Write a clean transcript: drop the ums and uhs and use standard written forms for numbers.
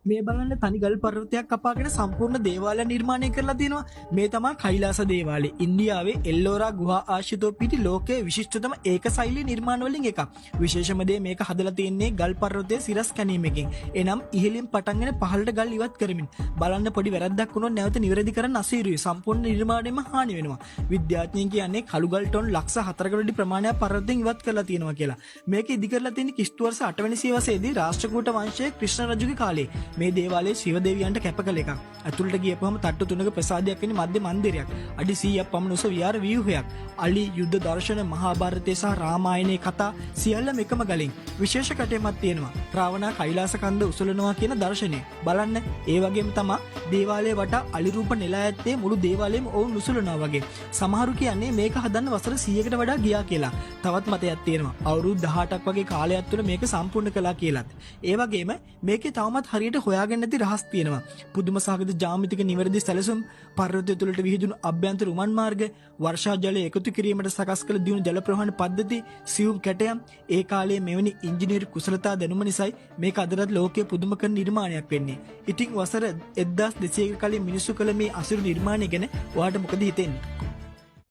මේ බලන්න තනි ගල් පර්වතයක් කපාගෙන සම්පූර්ණ දේවාලය නිර්මාණය කරලා තියෙනවා. මේ තමයි කෛලාස දේවාලය. ඉන්දියාවේ එල්ලෝරා ගුහා ආශ්‍රිතව පිටි ලෝකයේ විශිෂ්ටතම ඒක ශෛලී නිර්මාණ වලින් එකක්. විශේෂම දේ මේක හදලා තියෙන්නේ ගල් පර්වතයේ සිරස් කැණීමකින්. එනම් ඉහළින් පටන්ගෙන පහළට ගල් ඉවත් කරමින්. බලන්න පොඩි වැරද්දක් වුණොත් නැවත නිවැරදි කරන්න අසීරුයි. සම්පූර්ණ නිර්මාණයම හානි වෙනවා. විද්‍යාඥයන් කියන්නේ කළු ගල් ටොන් ලක්ෂ 4කට වැඩි ප්‍රමාණයක් පර්වතයෙන් ඉවත් කරලා තියෙනවා කියලා. මේක ඉදි කරලා තියෙන්නේ කිස්තු වර්ෂ 8 වෙනි සියවසේදී රාෂ්ට්‍රකූට වංශයේ ක්‍රිෂ්ණ රජුගේ කාලේ. මේ දේවාලයේ ශිව දෙවියන්ට කැප කළ එකක්. ඇතුළට ගියපුවම තට්ටු තුනක ප්‍රසාදයක් වෙන මධ්‍ය මන්දිරයක්. අඩි 100ක් පමණ උස විහාර ව්‍යුහයක්. අලි යුද්ධ දර්ශන මහාභාරතය සහ රාමායනයේ කතා සියල්ලම එකම ගලින්. විශේෂ කටයමක් තියෙනවා. රාවණා කෛලාස කන්ද උසලනවා කියන දර්ශනය. බලන්න ඒ වගේම තමයි දේවාලයේ වටා අලි රූප නෙලා ඇත්තේ මුළු දේවාලයේම ඔවුන් උසලනවා වගේ. සමහරු කියන්නේ මේක හදන්න වසර 100කට වඩා ගියා කියලා. තවත් මතයක් තියෙනවා. අවුරුදු 18ක් වගේ කාලයක් තුළ මේක සම්පූර්ණ කළා කියලාත්. ඒ වගේම මේකේ තවමත් හරියට හොයාගෙන නැති රහස් තියෙනවා. පුදුම සහගත ජ්‍යාමිතික නිවැරදි සැලසුම්, පර්වතය තුළට විහිදුණු අභ්‍යන්තර උමන් මාර්ග, වර්ෂා ජලය එකතු කිරීමට සකස් කළ දියුණු ජල ප්‍රවාහන පද්ධති, සියුම් කැටයම්, ඒ කාලයේ මෙවැනි ඉංජිනේරු කුසලතා දැනුම නිසායි මේක අදටත් ලෝකයේ පුදුම කරන නිර්මාණයක් වෙන්නේ. ඉතින් වසර 1200 කලින් මිනිස්සු කළ මේ අසිරු නිර්මාණය ගැන ඔයාලට මොකද හිතෙන්නේ?